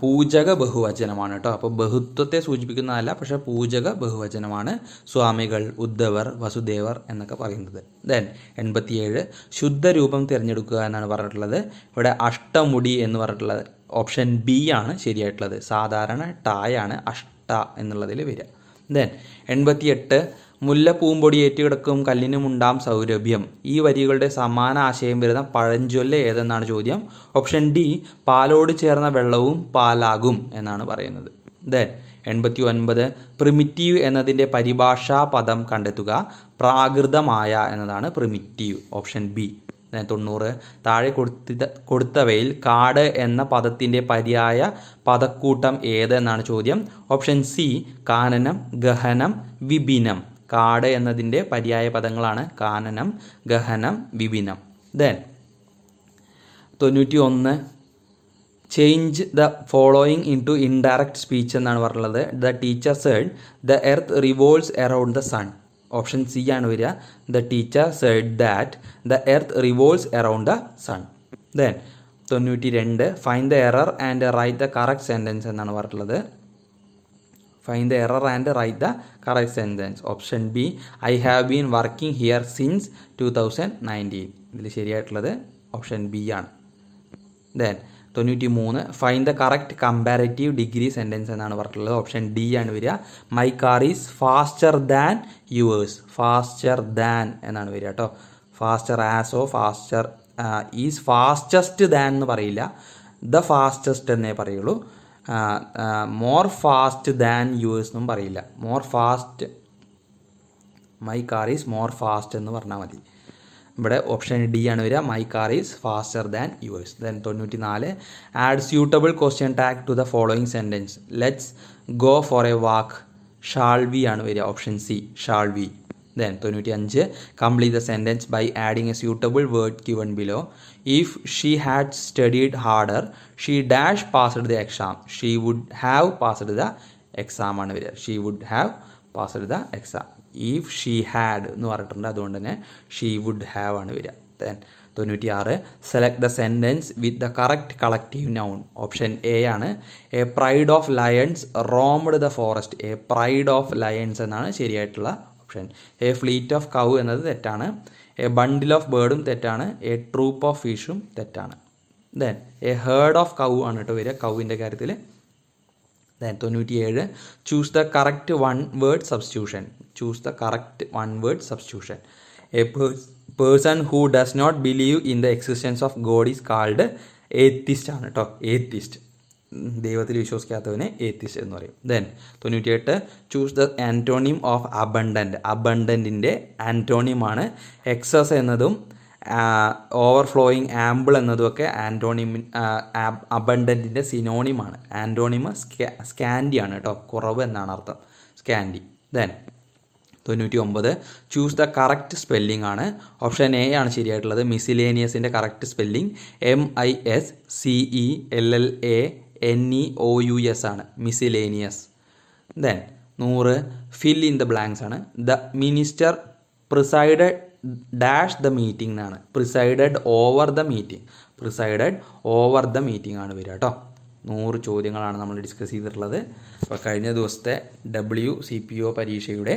പൂജക ബഹുവചനമാണ് കേട്ടോ. അപ്പോൾ ബഹുത്വത്തെ സൂചിപ്പിക്കുന്നതല്ല, പക്ഷേ പൂജക ബഹുവചനമാണ് സ്വാമികൾ, ഉദ്ധവർ, വസുദേവർ എന്നൊക്കെ പറയുന്നത്. ദെൻ 87 ശുദ്ധരൂപം തിരഞ്ഞെടുക്കുക എന്നാണ് പറഞ്ഞിട്ടുള്ളത്. ഇവിടെ അഷ്ടമുടി എന്ന് പറഞ്ഞിട്ടുള്ളത് ഓപ്ഷൻ ബി ആണ് ശരിയായിട്ടുള്ളത്. സാധാരണ ടായാണ് അഷ്ട എന്നുള്ളതിൽ വരിക. ദെൻ 88 മുല്ലപ്പൂമ്പൊടി ഏറ്റുകിടക്കും കല്ലിനുമുണ്ടാം സൗരഭ്യം. ഈ വരികളുടെ സമാന ആശയം വരുന്ന പഴഞ്ചൊല്ല് ഏതെന്നാണ് ചോദ്യം. ഓപ്ഷൻ ഡി, പാലോട് ചേർന്ന വെള്ളവും പാലാകും എന്നാണ് പറയുന്നത്. ദെൻ 89 പ്രിമിറ്റീവ് എന്നതിൻ്റെ പരിഭാഷാ പദം കണ്ടെത്തുക. പ്രാകൃതമായ എന്നതാണ് പ്രിമിറ്റീവ്. Option B. 90 താഴെ കൊടുത്തവയിൽ കാട് എന്ന പദത്തിൻ്റെ പര്യായ പദക്കൂട്ടം ഏത് എന്നാണ് ചോദ്യം. ഓപ്ഷൻ സി, കാനനം, ഗഹനം, വിപിനം. കാട് എന്നതിൻ്റെ പര്യായ പദങ്ങളാണ് കാനനം, ഗഹനം, വിപിനം. Then 91 change the following in to indirect speech എന്നാണ് പറഞ്ഞുള്ളത്. The teacher said the earth revolves around the sun. Option C ആണ് വരിക. The teacher said that the earth revolves around the sun. Then 92 find the error and write the correct sentence എന്നാണ് പറഞ്ഞിട്ടുള്ളത്. Find the error and write the correct sentence. Option B, I have been working here since 2019. ഇതിൽ ശരിയായിട്ടുള്ളത് option B ആണ്. Then 93 find the correct comparative degree sentence എന്നാണ് പറഞ്ഞിട്ടുള്ളത്. Option D ആണ് വരിക. My car is faster than yours. Faster than എന്നാണ് വരിക കേട്ടോ. ഫാസ്റ്റർ ആസോ ഫാസ്റ്റർ ഈസ് ഫാസ്റ്റസ്റ്റ് ദാൻ എന്ന് പറയില്ല, ദ ഫാസ്റ്റസ്റ്റ് എന്നേ പറയുള്ളൂ. മോർ ഫാസ്റ്റ് ദാൻ യുവേഴ്സ് എന്നും പറയില്ല. More fast, my car is more fast എന്ന് പറഞ്ഞാൽ മതി. ഇവിടെ ഓപ്ഷൻ ഡി ആണ് വരിക, my car is faster than yours. Then 94, add suitable question tag to the following sentence. Let's go for a walk. Shall we ആണ് വരിക, option C shall we. Then 95, complete the sentence by adding a suitable word given below. If she had studied harder, she dash passed the exam. She would have passed the exam ആണ് വരിക. She would have passed the exam. If she had എന്ന് പറഞ്ഞിട്ടുണ്ട്, അതുകൊണ്ട് തന്നെ she would have ആണ് വരിക. Then 96, select the sentence with the correct collective noun. Option A ആണ്. A pride of lions roamed the forest. A pride of lions എന്നാണ് ശരിയായിട്ടുള്ള option. A fleet of cow എന്നത് തെറ്റാണ്. എ ബണ്ടിൽ ഓഫ് ബേർഡും തെറ്റാണ്. A troupe of ഫിഷും തെറ്റാണ്. Then a herd of cow ആണ് കേട്ടോ വരിക കൗവിൻ്റെ കാര്യത്തിൽ. Then 97, choose the correct one word substitution. Choose the correct one word substitution. A person who does not believe in the existence of God is called atheist ആണ് കേട്ടോ. Atheist, ദൈവത്തിൽ വിശ്വസിക്കാത്തവനെ atheist എന്ന് പറയും. Then 98, choose the antonym of abundant. അബണ്ടൻറ്റിൻ്റെ ആൻറ്റോണിമാണ് excess എന്നതും overflowing ample എന്നതുമൊക്കെ ആൻറ്റോണിം അബണ്ടൻറ്റിൻ്റെ സിനോണിമാണ്. ആൻറ്റോണിം സ്കാൻഡി ആണ് കേട്ടോ, കുറവ് എന്നാണ് അർത്ഥം, scanty. Then 99, choose the correct spelling ആണ്. ഓപ്ഷൻ എ ആണ് ശരിയായിട്ടുള്ളത്. മിസിലേനിയസിൻ്റെ കറക്റ്റ് സ്പെല്ലിംഗ് MISCELLANEOUS ആണ്, miscellaneous. Then 100, fill in the blanks ആണ്. The minister presided dash the meeting എന്നാണ്. Presided over the meeting. Presided over the meeting ആണ് വരിക കേട്ടോ. 100 ചോദ്യങ്ങളാണ് നമ്മൾ ഡിസ്കസ് ചെയ്തിട്ടുള്ളത്. അപ്പോൾ കഴിഞ്ഞ ദിവസത്തെ WCPO പരീക്ഷയുടെ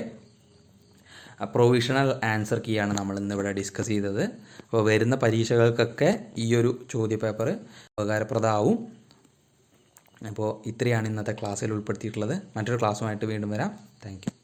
പ്രൊവിഷണൽ ആൻസർ കീ ആണ് നമ്മൾ ഇന്നിവിടെ ഡിസ്കസ് ചെയ്തത്. അപ്പോൾ വരുന്ന പരീക്ഷകൾക്കൊക്കെ ഈ ഒരു ചോദ്യപേപ്പർ ഉപകാരപ്രദമാവും. അപ്പോൾ ഇത്രയാണ് ഇന്നത്തെ ക്ലാസ്സിൽ ഉൾപ്പെടുത്തിയിട്ടുള്ളത്. മറ്റൊരു ക്ലാസ്സുമായിട്ട് വീണ്ടും വരാം. Thank you.